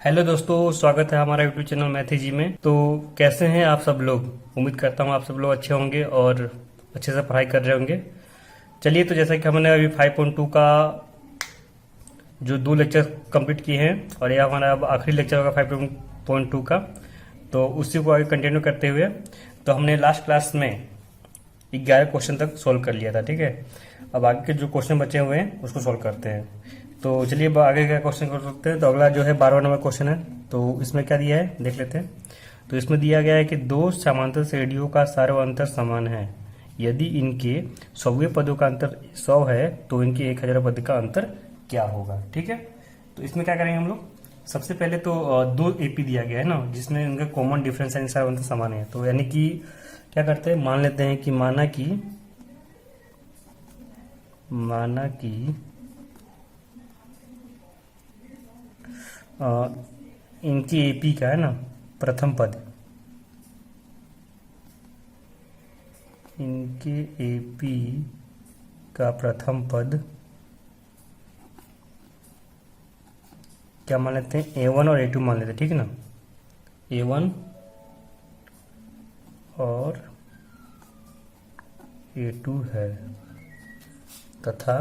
Hello दोस्तों, स्वागत है हमारा यूट्यूब चैनल मैथी जी में। तो कैसे हैं आप सब लोग? उम्मीद करता हूँ आप सब लोग अच्छे होंगे और अच्छे से पढ़ाई कर रहे होंगे। चलिए, तो जैसा कि हमने अभी 5.2 का जो 2 लेक्चर कंप्लीट किए हैं और यह हमारा अब आखिरी लेक्चर होगा 5.2 का, तो उसी को आगे कंटिन्यू करते हुए तो हमने लास्ट क्लास में 11 क्वेश्चन तक सोल्व कर लिया था। ठीक है, अब आगे के जो क्वेश्चन बचे हुए हैं उसको सोल्व करते हैं। तो चलिए अब आगे का क्वेश्चन कर सकते हैं। तो अगला जो है 12वां नंबर क्वेश्चन है। तो इसमें क्या दिया है देख लेते हैं। तो इसमें दिया गया है कि दो समांतर श्रेणियों का सार्वअंतर समान है। यदि इनके 100वें पदों का अंतर 100 है तो इनके 1000 पद का अंतर क्या होगा। ठीक है, तो इसमें क्या करेंगे हम लोग। सबसे पहले तो दो एपी दिया गया है ना, जिसमें इनका कॉमन डिफरेंस यानी सार्वअंतर समान है। तो यानी कि क्या करते हैं, मान लेते हैं कि माना कि इनकी एपी का है ना प्रथम पद, इनके एपी का प्रथम पद क्या मान लेते हैं, A1 और A2 मान लेते हैं। ठीक है ना, A1 और A2 है तथा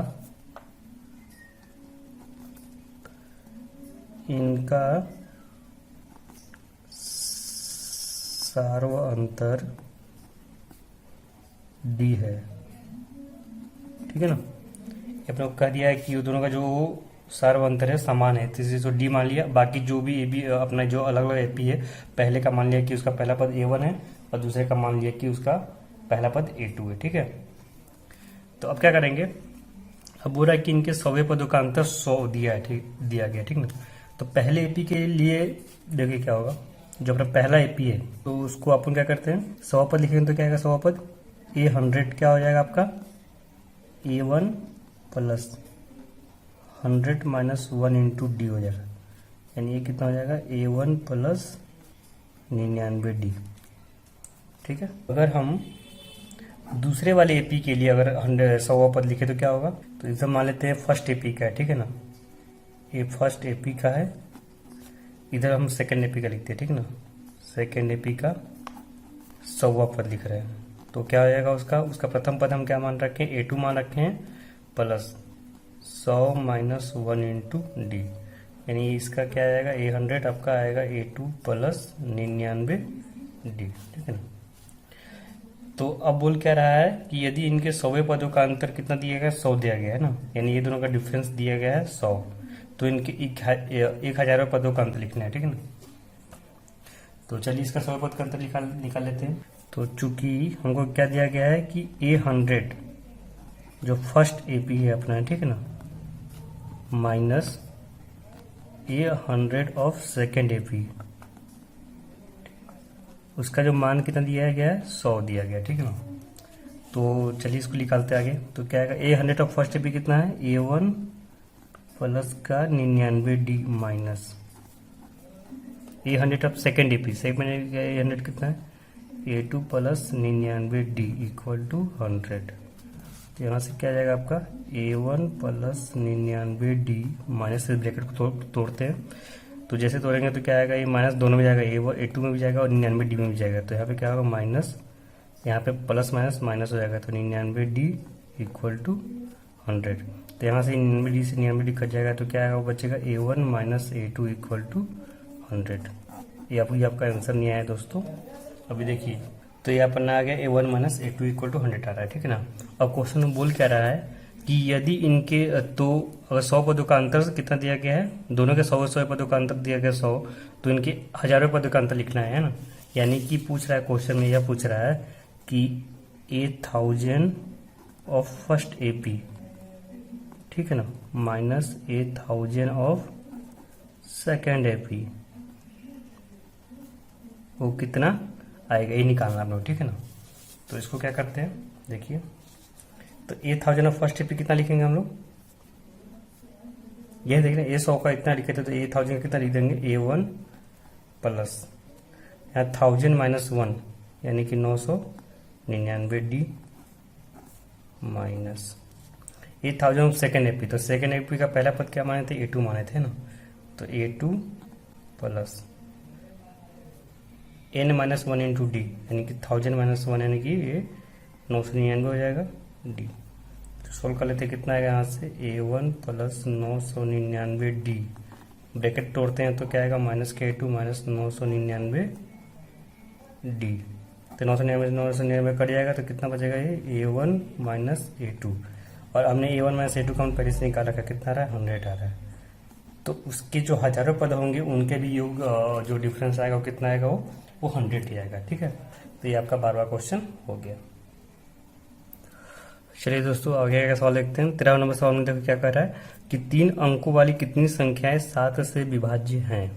इनका सार्वअंतर D है। ठीक है ना, अपने को कह दिया है कि ये दोनों का जो सार्वअंतर है समान है, तो इसे तो डी मान लिया। बाकी जो भी ए बी अपना जो अलग अलग एपी है, पहले का मान लिया कि उसका पहला पद A1 है और दूसरे का मान लिया कि उसका पहला पद A2 है। ठीक है, तो अब क्या करेंगे, अब बोल रहा है कि इनके 100वें पदों का अंतर 100 दिया है। ठीक दिया गया। ठीक ना, तो पहले एपी के लिए देखिए क्या होगा। जो अपना पहला एपी है तो उसको अपन क्या करते हैं, 100 पद लिखेंगे तो क्या आएगा, 100 पद A100 क्या हो जाएगा आपका, A1 plus 100 minus 1 into D हो जाएगा। यानी ये कितना हो जाएगा, A1 प्लस 99D। ठीक है, अगर हम दूसरे वाले एपी के लिए अगर 100वां पद लिखे तो क्या होगा, तो इसे मान लेते हैं फर्स्ट एपी का है। ठीक है ना, ये फर्स्ट एपी का है, इधर हम सेकेंड एपी का लिखते हैं। ठीक ना, सेकेंड एपी का 100वां पद लिख रहे हैं तो क्या हो जाएगा, उसका प्रथम पद हम क्या मान रखे हैं, A2 मान रखे हैं प्लस 100 माइनस 1 इंटू डी। यानी इसका क्या आएगा, A100 आपका आएगा A2 प्लस 99D। ठीक है ना, तो अब बोल क्या रहा है कि यदि इनके 100वें पदों का अंतर कितना दिया गया है, 100 दिया गया है ना, यानी ये दोनों का डिफरेंस दिया गया है 100। तो इनके 1000 पदों का अंतर लिखना है। ठीक है ना, तो चलिए इसका 100 पद का अंतर निकाल लेते हैं। तो चूंकि हमको क्या दिया गया है कि A100 जो फर्स्ट एपी है अपना, ठीक है ना, minus A100 of second AP, उसका जो मान कितना दिया गया है, 100 दिया गया। ठीक है ना, तो चलिए इसको निकालते आगे। तो क्या आएगा, A100 ऑफ फर्स्ट एपी कितना है, A1 प्लस का 99D minus A100 of second AP, second A100 कितना है, A2 plus 99D equal to 100। तो यहाँ से क्या आ जाएगा आपका, A1 प्लस 99D माइनस से ब्रैकेट को तोड़ते हैं। तो जैसे तोड़ेंगे तो क्या आएगा, ये माइनस दोनों में जाएगा, A2 में भी जाएगा और 99D में भी जाएगा। तो यहाँ पे क्या होगा, माइनस, यहाँ पे प्लस माइनस माइनस हो जाएगा। तो 99D इक्वल टू 100। तो यहाँ से 99D से 99D कट जाएगा तो क्या आएगा, वो बचेगा A1 minus A2 equal to 100। ये आपका आंसर नहीं आया दोस्तों। अभी देखिए, तो ये अपना आ गया A1 minus A2 equal to 100 आ रहा है। ठीक है ना, अब क्वेश्चन में बोल क्या रहा है कि यदि इनके तो अगर 100 पदों का अंतर कितना दिया गया है, दोनों के 100 पदों का अंतर दिया गया 100, तो इनके हजारों पदों का अंतर लिखना है ना। यानी कि पूछ रहा है क्वेश्चन में, यह पूछ रहा है कि 1000 ऑफ फर्स्ट एपी, ठीक है ना, माइनस 1000 ऑफ सेकेंड एपी, वो कितना आएगा, ये निकालना आप लोग। ठीक है ना, तो इसको क्या करते हैं देखिए। तो 1000 ऑफ फर्स्ट एपी कितना लिखेंगे हम लोग, यह देख रहे हैं A100 का इतना लिखे थे, तो 1000 कितना लिख देंगे, A1 प्लस यहाँ 1000 माइनस 1 यानी कि 999D माइनस 1000 सेकेंड एपी। तो सेकेंड एपी का पहला पद क्या माने थे, A2 माने थे ना, तो A2 plus n minus one into d, यानी कि 1000 माइनस वन, यानी कि ये 999 हो जाएगा डी। तो सोल्व कर लेते हैं, कितना आएगा यहाँ से a1 प्लस 999 डी, ब्रैकेट तोड़ते हैं तो क्या आएगा माइनस k2 माइनस 999 डी। तो 999 कट जाएगा तो कितना बचेगा ये a1 माइनस a2, और हमने a1 माइनस a2 का हम पहले से निकाल रखा, कितना आ रहा है 100 आ रहा है। तो उसके जो हजारों पद होंगे उनके भी योग जो डिफरेंस आएगा वो कितना आएगा, वो 100 ही आएगा। ठीक है, तो ये आपका 12वां क्वेश्चन हो गया। चलिए दोस्तों आगे का सवाल देखते हैं। 13 नंबर सवाल में देखो क्या कर रहा है कि 3 अंकों वाली कितनी संख्याएं 7 से विभाज्य हैं।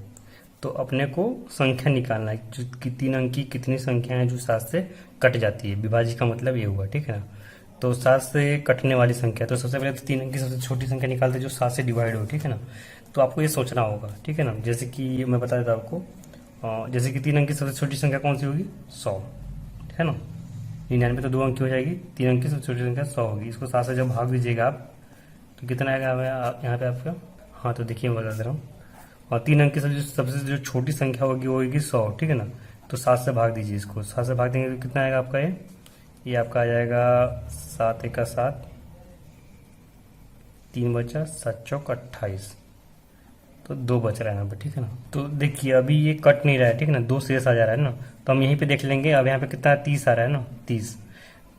तो अपने को संख्या निकालना है कि 3 अंक की कितनी संख्या है जो 7 से कट जाती है। विभाज्य का मतलब ये हुआ, ठीक है ना। तो 7 से कटने वाली संख्या, तो सबसे पहले तो 3 अंक की सबसे छोटी संख्या निकालते जो 7 से डिवाइड हो, ठीक है ना। तो आपको ये सोचना होगा, ठीक है ना। जैसे कि मैं बता देता हूँ आपको, जैसे कि 3 अंक की सबसे छोटी संख्या कौन सी होगी 100, है ना। 99 तो 2 अंक की हो जाएगी, 3 अंक की सबसे छोटी संख्या 100 होगी। इसको 7 से जब भाग दीजिएगा आप तो कितना आएगा यहाँ पे आपका, हाँ तो देखिए मैं बता दे रहा हूँ। और 3 अंक की सबसे जो छोटी संख्या होगी वो होगी 100, ठीक है ना। तो 7 से भाग दीजिए इसको, 7 से भाग देंगे तो कितना आएगा आपका ये आपका आ जाएगा 7 एक 7, 3 बचा, 7 चौक 28, तो 2 बच रहा है यहाँ पे, ठीक है ना। तो देखिए अभी ये कट नहीं रहा है, ठीक है ना, 2 शेष आ जा रहा है ना। तो हम यहीं पे देख लेंगे, अब यहाँ पे कितना 30 आ रहा है ना, 30।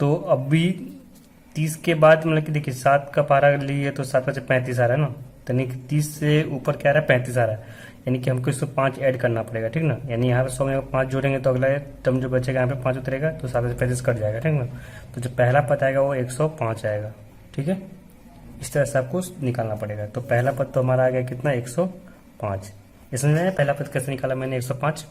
तो अभी 30 के बाद मतलब कि देखिए 7 का पारा लिए तो 7 बचे 35 आ रहा है ना। तो यानी कि 30 से ऊपर क्या आ रहा है 35 आ रहा है, यानी कि हमको इसको 5 ऐड करना पड़ेगा, ठीक ना। यानी यहाँ पे 100 में 5 जोड़ेंगे तो अगला टर्म जो बचेगा यहाँ पे 5 उतरेगा, तो 7 से 35 कट जाएगा, ठीक ना। तो जो पहला पद आएगा वो 105 आएगा, ठीक है। इस तरह से आपको निकालना पड़ेगा। तो पहला पद तो हमारा आ गया कितना 105। ये समझ में आया पहला पद कैसे निकाला मैंने 105,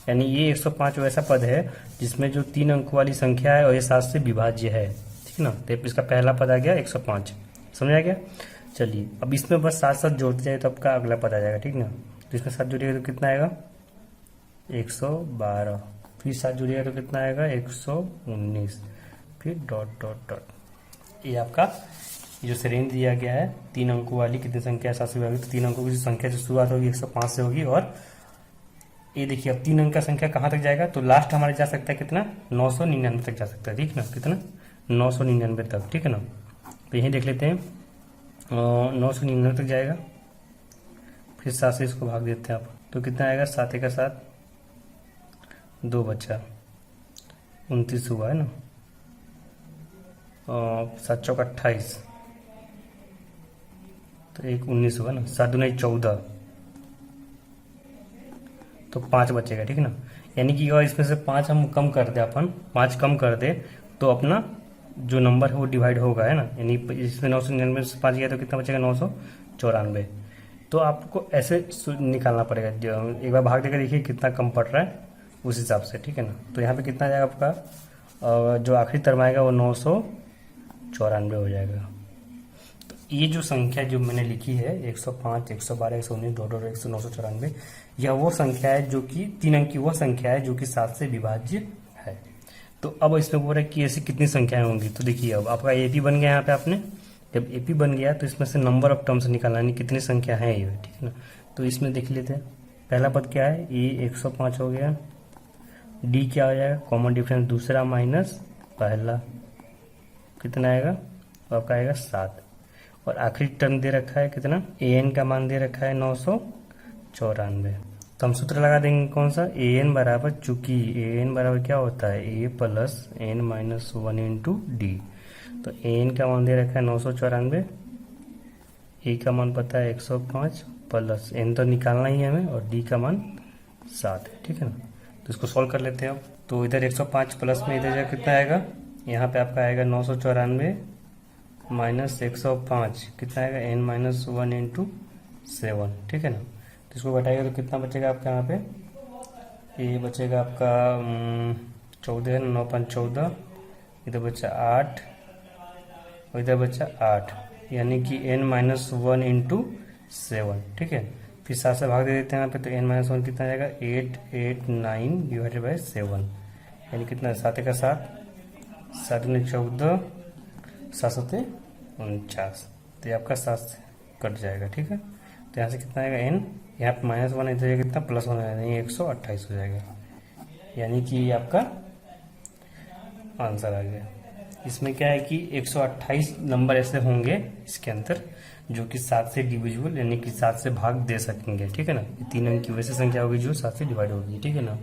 यानी ये 105 वैसा पद है जिसमें जो 3 अंक वाली संख्या है और ये 7 से विभाज्य है, ठीक है ना। तो इसका पहला पद आ गया 105, समझ आ गया। चलिए अब इसमें बस 7 जोड़ते जाए तो आपका अगला पद आ जाएगा, ठीक ना। तो इसमें 7 जोड़िएगा तो कितना आएगा 112, फिर 7 जोड़िएगा तो कितना आएगा 119, फिर डॉट डॉट डॉट। ये आपका जो श्रेणी दिया गया है 3 अंकों वाली कितनी संख्या 7 से विभाजित, तो 3 अंकों की संख्या जो शुरुआत होगी 105 से होगी। और ये देखिए अब 3 अंक का संख्या कहाँ तक जाएगा, तो लास्ट हमारे जा सकता है कितना 999 तक जा सकता है, ठीक ना। कितना 999 तक, ठीक है ना। तो यही देख लेते हैं 999 तक जाएगा, फिर 7 से इसको भाग देते हैं आप, तो कितना आएगा 7 एक 7, 2 बचा, 29 हुआ है ना, 7 चौक 28, तो 1 19 हुआ ना, 7 दूना 14, तो 5 बचेगा, ठीक है ना। यानी कि अगर इसमें से 5 हम कम कर दे, अपन 5 कम कर दे तो अपना जो नंबर है वो डिवाइड होगा, है ना। यानी इसमें 999 से 5 गया तो कितना बचेगा 994। तो आपको ऐसे निकालना पड़ेगा, एक बार भाग देकर देखिए कितना कम पड़ रहा है उस हिसाब से, ठीक है ना। तो यहाँ पे कितना जाएगा आपका, जो आखिरी टर्म आएगा वो 994 हो जाएगा। तो ये जो संख्या जो मैंने लिखी है 105, 112, 119, 2 994, यह वो संख्या है जो कि 3 अंक की वह संख्या है जो कि 7 से विभाज्य है। तो अब इसमें बोल रहा है कि ऐसी कितनी संख्याएं होंगी। तो देखिए अब आपका एपी बन गया, यहाँ पे आपने जब एपी बन गया तो इसमें से नंबर ऑफ टर्म्स निकालना है, कितनी संख्या है ये, ठीक है ना। तो इसमें देख लेते हैं पहला पद क्या है, ए 105 हो गया, डी क्या हो जाएगा कॉमन डिफरेंस दूसरा माइनस पहला, कितना आएगा तो आपका आएगा 7, और आखिरी टर्म दे रखा है कितना, ए एन का मान दे रखा है 994। तो हम सूत्र लगा देंगे कौन सा, ए एन बराबर, चूंकि ए एन बराबर क्या होता है a plus n minus 1 into d. तो ए एन का मान दे रखा है 994, ए का मान पता है 105, प्लस एन तो निकालना ही है हमें, और डी का मान 7 है, ठीक है ना। तो इसको सॉल्व कर लेते हैं अब। तो इधर 105 प्लस में इधर कितना आएगा, यहाँ पे आपका आएगा 994 माइनस 105, कितना आएगा एन माइनस 1 इंटू 7, ठीक है ना। तो इसको घटाएगा तो कितना बचेगा आपका यहाँ पे, ये बचेगा आपका 14, 9 5 14, इधर बचा 8 और इधर बचा 8, यानी कि n माइनस 1 इंटू 7, ठीक है। फिर 7 से भाग दे देते हैं यहाँ पे, तो n माइनस 1 कितना आएगा 889 डिवाइडेड बाई 7, यानी कितना 7 का 7, 7 में 14, 7 49, तो ये आपका 7 से कट जाएगा, ठीक है। तो यहाँ से कितना आएगा n, यहाँ पे -1 है तो ये कितना +1 आएगा, ये 128 हो जाएगा। यानी कि ये आपका आंसर आ गया। इसमें क्या है कि 128 नंबर ऐसे होंगे इसके अंदर जो कि 7 से डिविजिबल यानी कि 7 से भाग दे सकेंगे, ठीक है ना। ये 3 अंक की वैसे संख्या होगी जो 7 से डिवाइड होगी, ठीक है ना।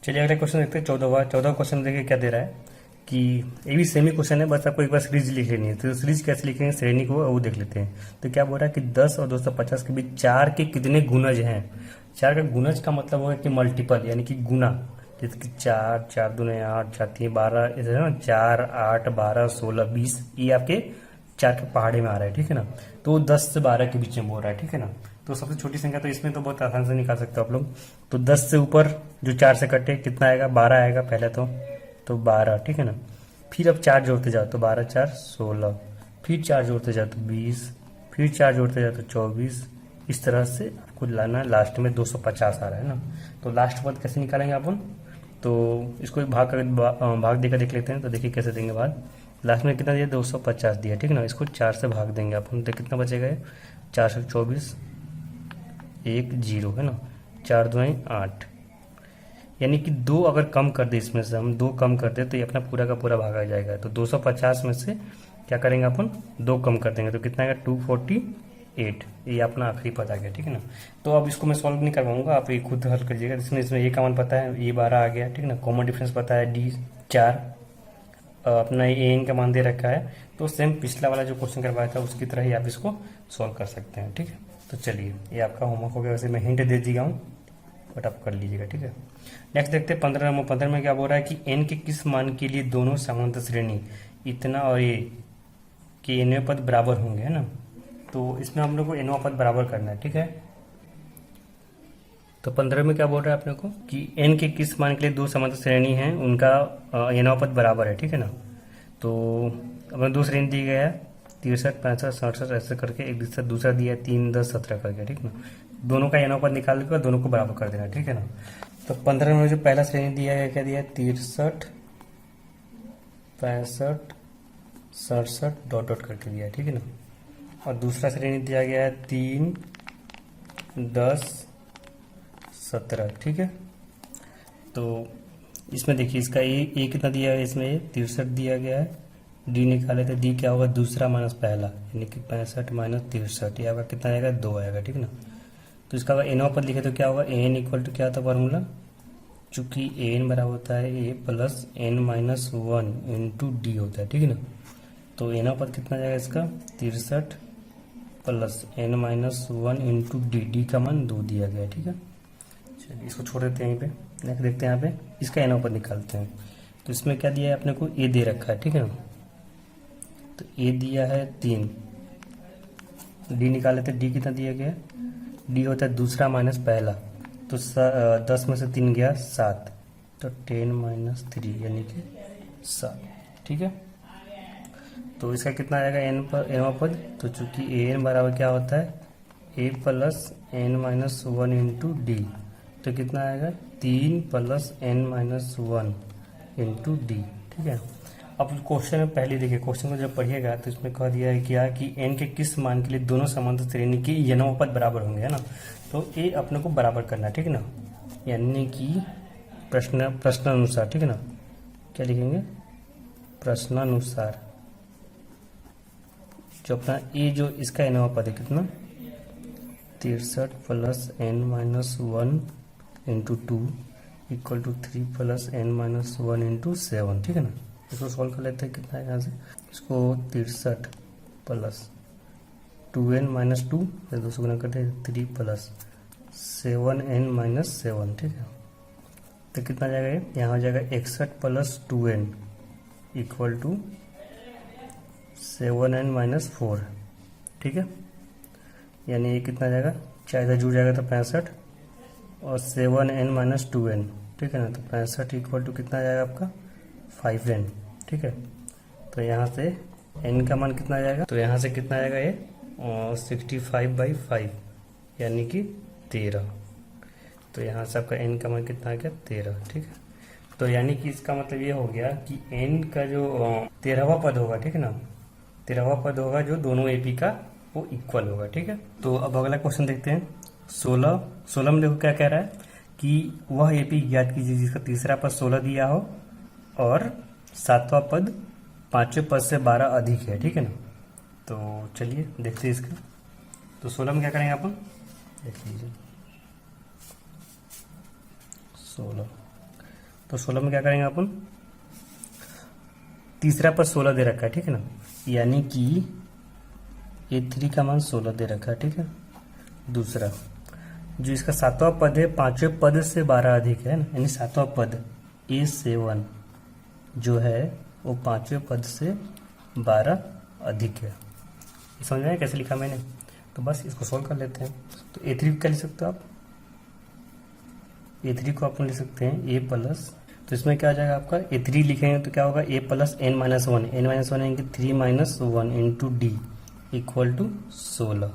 चलिए अगला क्वेश्चन देखते हैं 14वां क्वेश्चन। देखिए क्या दे रहा है कि ये भी सेमी क्वेश्चन है, बस आपको एक बार सीरीज लिख लेनी है। तो सीरीज कैसे लिखेंगे, श्रेणी को वो देख लेते हैं। तो क्या बोल रहा है कि 10 और 250 के बीच 4 के कितने गुणज हैं। 4 का गुणज का मतलब होगा कि मल्टीपल यानी कि गुना, जैसे कि 4, 4 दूने 8, 4 3 12, ऐसे ना 4, 8, 12, 16, 20, ये आपके 4 के पहाड़े में आ रहा है, ठीक है ना। तो 10 से 12 के बीच में बोल रहा है, ठीक है ना। तो सबसे छोटी संख्या तो इसमें तो बहुत आसान से निकाल सकते हो आप लोग। तो 10 से ऊपर जो 4 से कटे कितना आएगा, 12 आएगा पहले तो 12, ठीक है ना। फिर अब 4 जोड़ते जाओ तो 12 4 16, फिर 4 जोड़ते जाओ तो 20, फिर 4 जोड़ते जाओ तो 24। इस तरह से आपको लाना, लास्ट में 250 आ रहा है ना। तो लास्ट पद कैसे निकालेंगे अपन, तो इसको भाग देकर देख लेते हैं। तो देखिए कैसे देंगे भाग। लास्ट में कितना दिया, 250 दिया, ठीक है ना। इसको 4 से भाग देंगे अपन तो कितना बचेगा, 424, 1 0 है ना। 4 2 8, यानी कि 2 अगर कम कर दे, इसमें से हम 2 कम कर दे तो ये अपना पूरा का पूरा भाग आ जाएगा। तो 250 में से क्या करेंगे अपन, 2 कम कर देंगे तो कितना आएगा, 248। ये अपना आखिरी पद आ गया, ठीक है ना। तो अब इसको मैं सॉल्व नहीं कर पाऊंगा, आप ये खुद हल करिएगा। इसमें ये कॉमन पता है, ये 12 आ गया, ठीक है ना। कॉमन डिफरेंस पता है D 4, अपना ये an का मान दे रखा है। तो सेम पिछला वाला जो क्वेश्चन करवाया था उसकी तरह ही आप इसको सॉल्व कर सकते हैं, ठीक है। तो चलिए ये आपका होमवर्क हो गया। वैसे मैं हिंट दे दिया हूँ बट आप कर लीजिएगा, ठीक है। नेक्स्ट देखते हैं 15 नंबर। 15 में क्या बोल रहा है कि n के किस मान के लिए दोनों समांतर श्रेणी इतना और ये कि nवें पद बराबर होंगे, है ना। तो इसमें हम लोग को nवां पद बराबर करना है, ठीक है। तो 15 में क्या बोल रहा है अपने को कि n के किस मान के लिए दो समांतर श्रेणी हैं, उनका nवां पद बराबर है, ठीक है ना। तो अपने दो श्रेणी दी गया है 63, 65, 67 ऐसे करके, एक दूसरा दिया है 3, 10, 17 करके, ठीक है ना। दोनों का nवां पद निकाल के दोनों को बराबर कर देना, ठीक है ना। तो 15 में जो पहला श्रेणी दिया है क्या दिया है, 63, 65, 67 डॉट डॉट करके दिया है, ठीक है ना। और दूसरा श्रेणी दिया गया है 3, 10, 17, ठीक है। तो इसमें देखिए इसका ए कितना दिया है, इसमें 63 दिया गया है। डी निकाले तो डी क्या होगा, दूसरा माइनस पहला, यानी कि 65 माइनस 63, ये आपका कितना आएगा, 2 आएगा, ठीक है ना। तो इसका अगर एनवां पद लिखे तो क्या होगा, एन इक्वल टू क्या था फार्मूला, चूंकि एन बराबर होता है a plus n minus 1 into d होता है, ठीक है ना। तो एनवां पद कितना जाएगा इसका, 63 plus n minus 1 into D, D का मान 2 दिया गया, ठीक है। चलिए इसको छोड़ देते हैं यहीं पे। नेक्स्ट देखते हैं यहाँ पे इसका एनवां पद निकालते हैं। तो इसमें क्या दिया है अपने को, ए दे रखा है, ठीक है ना। तो ए दिया है 3, डी निकाले थे, डी कितना दिया गया, डी होता है दूसरा माइनस पहला। तो 10 में से 3 गया 7, तो 10 माइनस 3 यानी कि 7, ठीक है। तो इसका कितना आएगा एनवां पद, तो चूंकि ए एन बराबर क्या होता है, a plus n minus 1 into d, तो कितना आएगा 3 plus n minus 1 into d, ठीक है। अब क्वेश्चन में पहले देखिए, क्वेश्चन को जब पढ़िएगा तो इसमें कह दिया है क्या कि n के किस मान के लिए दोनों समांतर श्रेणी के एनवां पद बराबर होंगे, है ना। तो ये अपने को बराबर करना है, ठीक है ना। यानी कि प्रश्नानुसार, ठीक है ना। क्या लिखेंगे, प्रश्नानुसार जो अपना ये जो इसका एनवां पद है कितना, 63 plus n minus 1 into 2 equal to 3 plus n minus 1 into 7, ठीक है ना। इसको सॉल्व कर लेते हैं, कितना है यहाँ से, इसको 63 प्लस 2n माइनस 2, फिर 2 से गुना करते हैं 3 प्लस 7n माइनस 7, ठीक है। तो कितना जाएगा ये, यहाँ हो जाएगा 61 plus 2n equal to 7n minus 4, ठीक है। यानी ये कितना जाएगा, 4 इधर जुड़ जाएगा तो 65 और 7n माइनस 2n, ठीक है ना। तो 65 इक्वल टू कितना जाएगा आपका 5n, ठीक है। तो यहाँ से n का मान कितना आ जाएगा, तो यहाँ से कितना आएगा ये 65/5 यानी कि 13। तो यहाँ से आपका n का मान कितना आ गया, 13, ठीक है। तो यानी कि इसका मतलब ये हो गया कि n का जो 13वां पद होगा, ठीक है ना, 13वां पद होगा जो दोनों AP का वो इक्वल होगा। ठीक है, तो अब अगला क्वेश्चन देखते हैं। 16 में देखो क्या कह रहा है कि वह एपी ज्ञात कीजिए जिसका तीसरा पद 16 दिया हो और सातवां पद पांचवें पद से 12 अधिक है। ठीक है ना, तो चलिए देखते हैं इसका। तो 16 में क्या करेंगे अपन, देख लीजिए 16। तो 16 में क्या करेंगे अपन, तीसरा पद 16 दे रखा है। ठीक है ना, यानी कि A3 का मान 16 दे रखा है। ठीक है, दूसरा जो इसका सातवां पद है पांचवें पद से 12 अधिक है ना, यानी सातवां पद A7 जो है वो पांचवें पद से 12 अधिक है। समझ में आया कैसे लिखा मैंने? तो बस इसको सोल्व कर लेते हैं। तो A3 को क्या लिख सकते हो आप, A3 को अपन लिख सकते हैं A प्लस, तो इसमें क्या आ जाएगा आपका A3 लिखेंगे तो क्या होगा A plus n minus one, n minus one यानी कि 3 minus 1 into D equal to 16।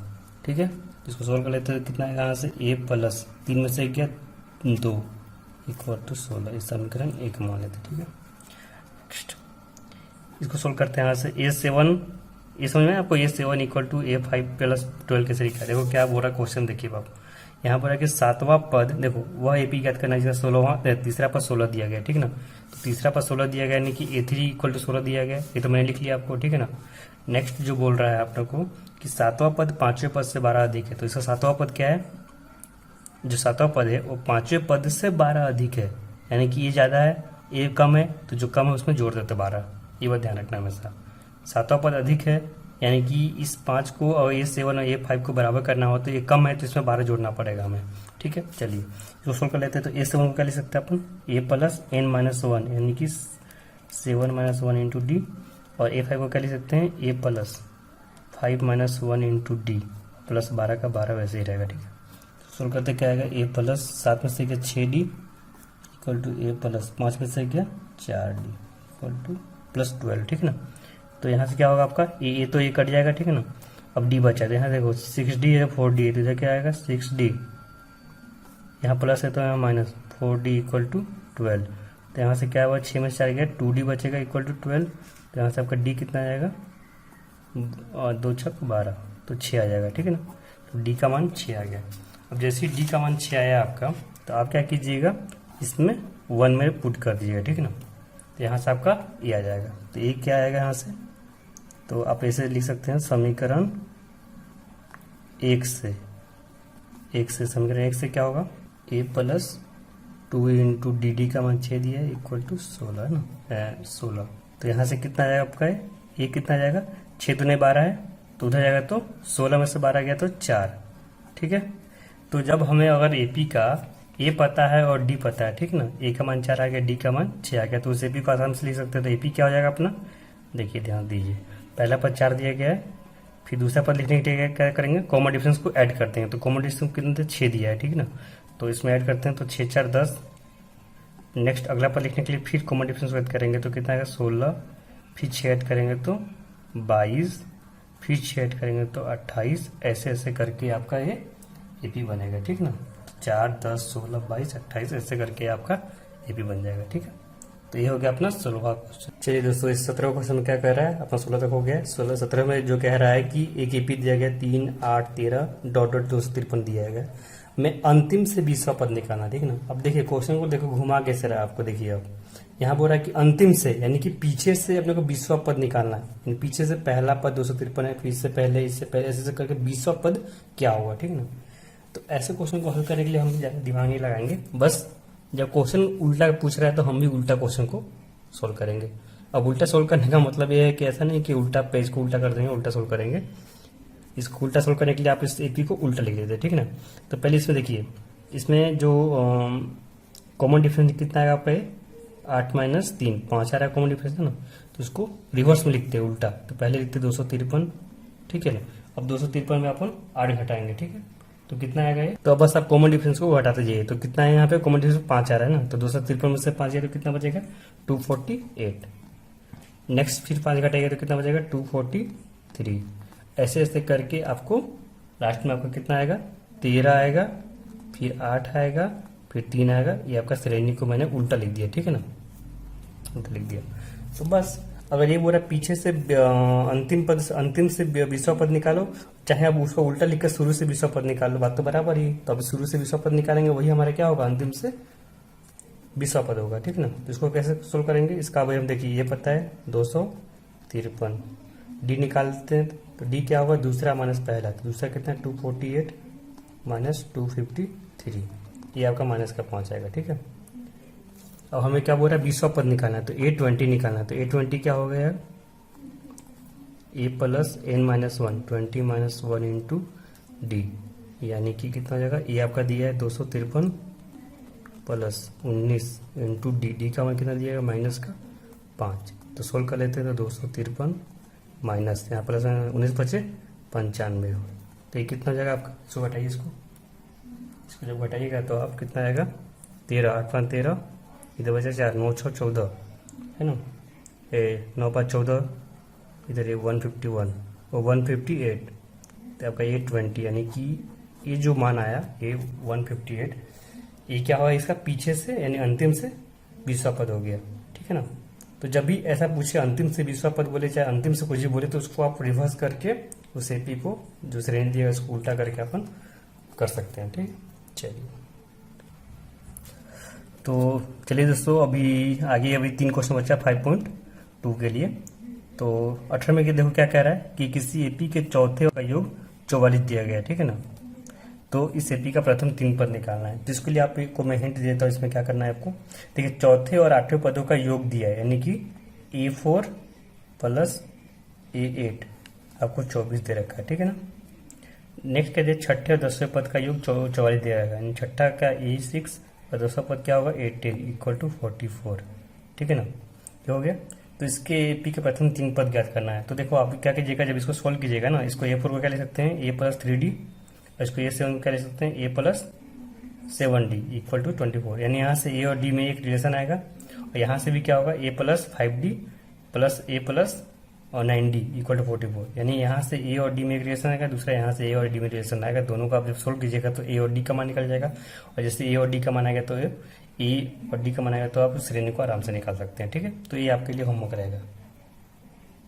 ठीक है, इसको सोल्व कर लेते हैं। कितना आएगा यहाँ से A प्लस 3 में से क्या 2 इक्वल टू 16। इस समीकरण 1 मान लेते। ठीक है, नेक्स्ट इसको सोल्व करते हैं। यहाँ से A7, ये समझ में आपको A7 equal to A5 plus 12 कैसे लिखा है। देखो क्या बोल रहा है क्वेश्चन, देखिए बाप यहाँ पर है कि सातवां पद, देखो वह एपी ज्ञात करना है जिसका 16वां तीसरा पद 16 दिया गया। ठीक है ना, तो तीसरा पद 16 दिया गया यानी कि A3 इक्वल टू 16 दिया गया, ये तो मैंने लिख लिया आपको। ठीक है ना, नेक्स्ट जो बोल रहा है आप लोग को कि सातवां पद पांचवें पद से 12 अधिक है, तो इसका सातवां पद क्या है, जो सातवां पद है वो पांचवें पद से 12 अधिक है, यानी कि ये ज्यादा है ये कम है, तो जो कम है उसमें जोड़ देते 12। ये बात ध्यान रखना हमेशा। सातवां पद अधिक है यानी कि इस 5 को और A7 और A5 को बराबर करना हो, तो ये कम है तो इसमें 12 जोड़ना पड़ेगा हमें। ठीक है, चलिए इसको सोल्व कर लेते हैं। तो A7 को क्या लिख सकते हैं अपन A प्लस n माइनस 1 यानी कि 7 माइनस 1 इंटू डी, और A5 को क्या लिख सकते हैं A plus 5 minus 1 into D plus 12 का 12 वैसे ही रहेगा। ठीक है, सोल्व करते क्या आएगा A प्लस 7 में से क्या 6D equal to A plus 5 में से क्या 4D इक्वल टू प्लस 12। ठीक है ना, तो यहाँ से क्या होगा आपका ये तो ये कट जाएगा। ठीक है ना, अब डी बचा है, यहाँ देखो 6D है 4D है, तो इधर क्या आएगा 6D, यहाँ प्लस है तो यहाँ माइनस 4D इक्वल टू 12। तो यहाँ से क्या हुआ 6 में से 4 गया 2D बचेगा इक्वल टू 12। तो यहाँ से आपका D कितना आ जाएगा और 2 छक 12, तो 6 आ जाएगा। ठीक है ना, तो D का मान 6 आ गया। अब जैसे ही D का मान 6 आया आपका, तो आप क्या कीजिएगा इसमें 1 में पुट कर दीजिएगा। ठीक है ना, तो यहाँ से आपका ये आ जाएगा। तो ये क्या आएगा यहाँ से, तो आप ऐसे लिख सकते हैं समीकरण 1 से समीकरण 1 से क्या होगा A प्लस 2 इंटू डी का मान 6 दिया है इक्वल टू 16 है ना 16। तो यहाँ से कितना आ जाएगा आपका ये कितना आ जाएगा 6 दूने 12 है, तो उधर जाएगा तो 16 में से 12 गया तो 4। ठीक है, तो जब हमें अगर AP का A पता है और D पता है, ठीक ना, A का मान 4 आ गया D का मान 6 आ गया, तो उस AP को आराम से लिख सकते हैं। तो AP क्या हो जाएगा अपना, देखिए ध्यान दीजिए, पहला पद 4 दिया गया है, फिर दूसरा पद लिखने के लिए क्या करेंगे कॉमन डिफरेंस को ऐड करते हैं। तो कॉमन डिफरेंस कितने 6 दिया है। ठीक ना, तो इसमें ऐड करते हैं तो 6 4 10। नेक्स्ट अगला पद लिखने के लिए फिर कॉमन डिफरेंस को ऐड करेंगे तो कितना आएगा 16, फिर 6 ऐड करेंगे तो 22, फिर 6 ऐड करेंगे तो 28। ऐसे ऐसे करके आपका ये AP बनेगा। ठीक ना, 4 10 16 22 28 ऐसे करके आपका AP बन जाएगा। ठीक है, तो ये हो गया अपना 16वां क्वेश्चन। चलिए दोस्तों, इस 17वां क्वेश्चन क्या कह रहा है, अपना 16 तक हो गया। 16 17 में जो कह रहा है कि एक AP दिया गया 3 8 13 डॉट डॉट 253 दिया गया, मैं अंतिम से 20वां पद निकालना। ठीक ना, अब देखिए क्वेश्चन को देखो घुमा कैसे रहा है आपको, देखिए अब यहाँ बोल रहा है कि अंतिम से यानी कि पीछे से अपने को 20वां पद निकालना है। पीछे से पहला पद 253 है, फिर इससे पहले ऐसे करके 20वां पद क्या होगा। ठीक ना, तो ऐसे क्वेश्चन को हल करने के लिए हम ज्यादा दिमाग नहीं लगाएंगे, बस जब क्वेश्चन उल्टा पूछ रहा है तो हम भी उल्टा क्वेश्चन को सोल्व करेंगे। अब उल्टा सोल्व करने का मतलब ये है कि ऐसा नहीं कि उल्टा पेज को उल्टा कर देंगे, उल्टा सोल्व करेंगे। इसको उल्टा सोल्व करने के लिए आप इस AP को उल्टा लिख देते हैं। ठीक ना, तो पहले इसमें देखिए, इसमें जो कॉमन डिफरेंस कितना आएगा आपका 8 माइनस 3 5 आ रहा है कॉमन डिफरेंस है ना, तो उसको रिवर्स में लिखते हैं उल्टा। तो पहले लिखते 253। ठीक है ना, अब 253 में अपन 8 घटाएंगे। ठीक है, तो कितना आएगा ये, तो अब बस आप कॉमन डिफरेंस को घटाते जाइए। तो कितना है यहाँ पे कॉमन डिफरेंस 5 आ रहा है ना, तो 253 में से 5 गया तो कितना बचेगा 248। नेक्स्ट फिर 5 घटाएगा तो कितना बचेगा 243। ऐसे ऐसे करके आपको लास्ट में आपका कितना आएगा 13 आएगा, फिर 8 आएगा, फिर 3 आएगा। ये आपका श्रेणी को मैंने उल्टा लिख दिया। ठीक है ना, उल्टा लिख दिया। तो बस अगर ये बोला पीछे से अंतिम से 20वां पद निकालो, चाहे आप उसको उल्टा लिख कर शुरू से 20वां पद निकाल लो, बात तो बराबर ही। तो अभी शुरू से 20वां पद निकालेंगे, वही हमारा क्या होगा, अंतिम से 20वां पद होगा, ठीक है ना। तो इसको कैसे सोल्व करेंगे, इसका भाई हम देखिए ये पता है 253, डी निकालते हैं तो डी क्या होगा, दूसरा माइनस पहला, तो दूसरा कितना है 248 माइनस 253, ये आपका माइनस का पहुंच जाएगा, ठीक है। अब हमें क्या बोल रहा है, 20वां पद निकालना है, तो A20 निकालना है, तो A20 क्या हो गया यार, a plus n minus one, 20 minus one into d, यानी कि कितना हो जाएगा, ये आपका दिया है 253 प्लस 19 इंटू डी, डी का मान कितना दिया माइनस का 5, तो सोल्व कर लेते हैं, तो 253 माइनस यहाँ प्लस 19 बचे 95, तो ये कितना हो जाएगा आपका, इसको घटाइए, इसको जब घटाइएगा तो आप कितना आएगा 13, 8 5 13, इधर बचा 4, 9 6 14 है ना, 9 5 14, इधर ये 151 और 158, तो आपका ये 20, यानी कि ये जो मान आया ये 158, ये क्या हुआ इसका पीछे से यानी अंतिम से 20वां पद हो गया, ठीक है ना। तो जब भी ऐसा पूछे अंतिम से 20वां पद बोले चाहे अंतिम से कुछ भी बोले, तो उसको आप रिवर्स करके उस एपी को जो श्रेणी दिया उसको उल्टा करके अपन कर सकते हैं, ठीक। चलिए तो चलिए दोस्तों, अभी आगे अभी 3 क्वेश्चन बचा 5.2 के लिए। तो 18 में देखो क्या कह रहा है कि किसी एपी के चौथे का योग 44 दिया गया है, ठीक है ना। तो इस एपी का प्रथम 3 पद निकालना है, तो इसके लिए आपको मैं हिंट देता हूँ, इसमें क्या करना है आपको। देखिए चौथे और 8वें पदों का योग दिया है, यानी कि A4 प्लस A8 आपको 24 दे रखा है, ठीक है ना। नेक्स्ट क्या दिया, छठे और 10वें पद का योग 44 दिया रहेगा, यानी छठा का A6 और 10वां पद क्या होगा 18 इक्वल टू 44, ठीक है ना। ये हो गया। तो इसके एपी के प्रथम 3 पद ज्ञात करना है। तो देखो आप क्या कीजिएगा, जब इसको सोल्व कीजिएगा ना, इसको A4 को क्या ले सकते हैं A प्लस 3D, और इसको A7 क्या ले सकते हैं A plus 7D equal to 24, यानी यहाँ से A और D में एक रिलेशन आएगा, और यहाँ से भी क्या होगा A plus 5D plus A plus और 9D इक्वल टू 44, यानी यहाँ से A और D में एक रिलेशन आएगा, दूसरा यहाँ से A और D में रिलेशन आएगा। दोनों का आप जब सोल्व कीजिएगा तो A और D का मान निकल जाएगा, और जैसे A और D का मान आएगा तो A और D का मान आएगा, तो आप उस श्रेणी को आराम से निकाल सकते हैं, ठीक है। तो ये आपके लिए होमवर्क रहेगा,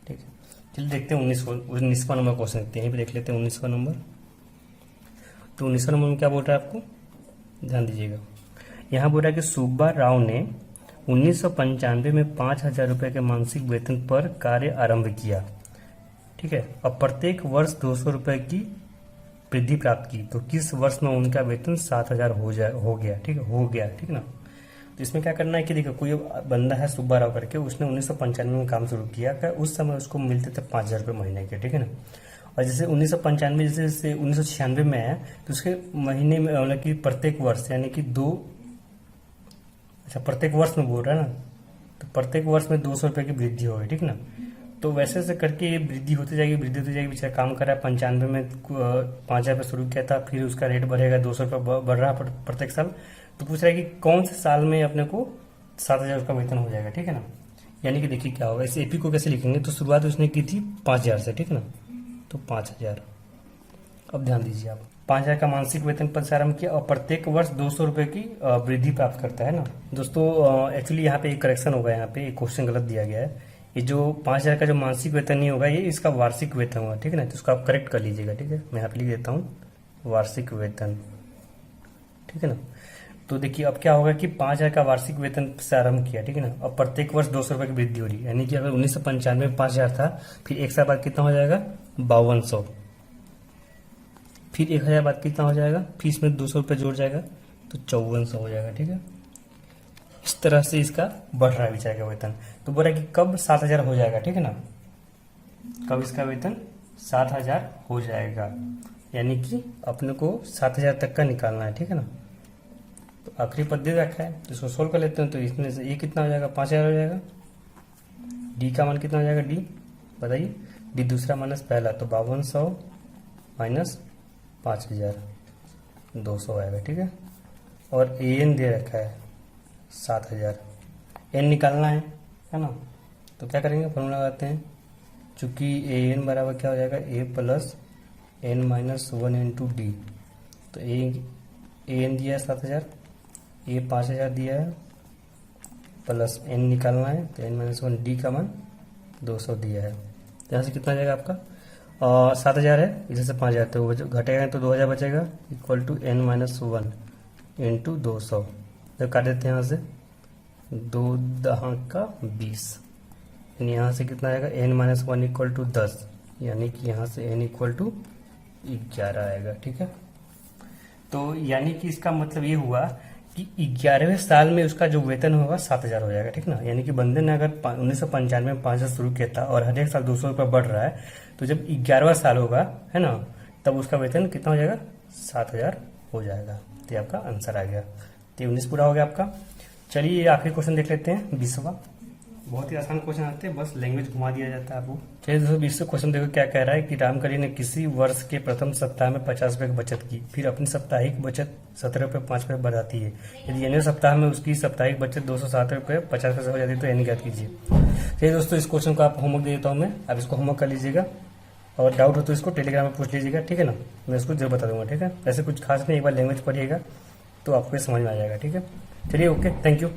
ठीक है। चलिए देखते हैं 19वां नंबर क्वेश्चन देखते हैं, यहीं पे देख लेते हैं 19वां नंबर। तो 19वां नंबर में क्या बोल रहा है आपको, ध्यान दीजिएगा। यहाँ बोल रहा है कि सुब्बा राव ने 1995 में 5,000 रुपये के मासिक वेतन पर कार्य आरंभ किया, ठीक है, और प्रत्येक वर्ष 200 रुपये की वृद्धि प्राप्त की, तो किस वर्ष में उनका वेतन 7,000 हो गया, ठीक है ना। तो इसमें क्या करना है कि देखो कोई बंदा है सुब्बा राव करके, उसने 1995 में काम शुरू किया, उस समय उसको मिलते थे 5,000 रुपये महीने के, ठीक है ना। और जैसे 1995 जैसे 1996 में आया, तो उसके महीने में मतलब कि प्रत्येक वर्ष यानी कि प्रत्येक वर्ष में बोल रहा है ना, तो प्रत्येक वर्ष में 200 रुपये की वृद्धि होगी, ठीक ना। तो वैसे से करके ये वृद्धि होती जाएगी बेचारा काम कर रहा है। 95 में 5,000 रुपये शुरू किया था, फिर उसका रेट बढ़ेगा, 200 रुपये बढ़ रहा है प्रत्येक साल। तो पूछ रहा है कि कौन से साल में अपने को 7,000 का वेतन हो जाएगा, ठीक है ना। यानी कि देखिए क्या होगा, इस एपी को कैसे लिखेंगे, तो शुरुआत उसने की थी 5,000 से, ठीक है ना, तो 5,000। अब ध्यान दीजिए आप, 5,000 का मासिक वेतन पद से आरंभ किया और प्रत्येक वर्ष 200 रुपये की वृद्धि प्राप्त करता है ना। दोस्तों एक्चुअली यहाँ पे एक करेक्शन होगा, यहाँ पे एक क्वेश्चन गलत दिया गया है। ये जो 5,000 का जो मासिक वेतन नहीं होगा, ये इसका वार्षिक वेतन होगा, ठीक है ना। तो इसको आप करेक्ट कर लीजिएगा, ठीक है। मैं यहाँ पे लिख देता हूँ वार्षिक वेतन, ठीक है ना। तो देखिए अब क्या होगा कि 5,000 का वार्षिक वेतन से आरंभ किया, ठीक है ना, और प्रत्येक वर्ष 200 रुपये की वृद्धि हो रही है, यानी कि अगर 1995 में 5,000 था, फिर एक साल बाद कितना हो जाएगा 5,200, फिर 1,000 बाद कितना हो जाएगा, फिर इसमें 200 रुपये जोड़ जाएगा तो 5,400 हो जाएगा, ठीक है। इस तरह से इसका बढ़ रहा है बेचारे का वेतन। तो बोला कि कब 7,000 हो जाएगा, ठीक है ना, कब इसका वेतन 7,000 हो जाएगा, यानी कि अपने को 7,000 तक का निकालना है, ठीक है ना। तो आखिरी पद दे रखा है, तो इसको सोल्व कर लेते हैं। तो इसमें से ये कितना हो जाएगा 5,000 हो जाएगा, डी का मान कितना हो जाएगा, डी बताइए, डी दूसरा माइनस पहला, तो 5,200 माइनस 5,200 आएगा, ठीक है। और ए एन दे रखा है 7,000, एन निकालना है ना। तो क्या करेंगे, फॉर्मूला लगाते हैं, चूंकि ए एन बराबर क्या हो जाएगा a plus n minus 1 into d. तो ए एन दिया है 7,000, ए 5,000 दिया है, प्लस एन निकालना है, तो एन माइनस 1 डी का मान 200 दिया है। तो यहाँ से कितना आ जाएगा आपका 7,000 है, इधर से 5,000 तो वो जो घटेगा तो 2,000 बचेगा, इक्वल टू n-1 इंटू 200। तो काट देते हैं यहाँ से, 2 दहा का 20, यानी यहाँ से कितना आएगा, n-1 इक्वल टू 10, यानी कि यहाँ से n इक्वल टू 11 आएगा। ठीक है, तो यानी कि इसका मतलब ये हुआ कि 11वें साल में उसका जो वेतन होगा 7,000 हो जाएगा। ठीक ना, यानी कि बंदे ने अगर 1995 में 5,000 शुरू किया था और हर एक साल 200 रुपये बढ़ रहा है, तो जब 11वां साल होगा, है ना, तब उसका वेतन कितना हो जाएगा, 7,000 हो जाएगा। तो ये आपका आंसर आ गया। तो 19 पूरा हो गया आपका। चलिए आखिरी क्वेश्चन देख लेते हैं, 20वां। बहुत ही आसान क्वेश्चन आते हैं, बस लैंग्वेज घुमा दिया जाता है आपको। चलिए दोस्तों, 20वां क्वेश्चन देखो क्या कह रहा है कि रामकली ने किसी वर्ष के प्रथम सप्ताह में 50 रुपये की बचत की, फिर अपनी साप्ताहिक बचत 17 रुपये 5 पैसे बढ़ाती है। यदि अन्य सप्ताह में उसकी साप्ताहिक बचत 207 रुपये 50 पैसे हो जाती है तो यानी ज्ञात कीजिए। चलिए दोस्तों, इस क्वेश्चन को आप होमवर्क दे देता हूँ मैं, आप इसको होमवर्क कर लीजिएगा और डाउट हो तो इसको टेलीग्राम में पूछ लीजिएगा। ठीक है ना, मैं इसको जरूर बता दूंगा। ठीक है, ऐसे कुछ खास नहीं, एक बार लैंग्वेज पढ़िएगा तो आपको समझ में आ जाएगा। ठीक है, चलिए ओके, थैंक यू।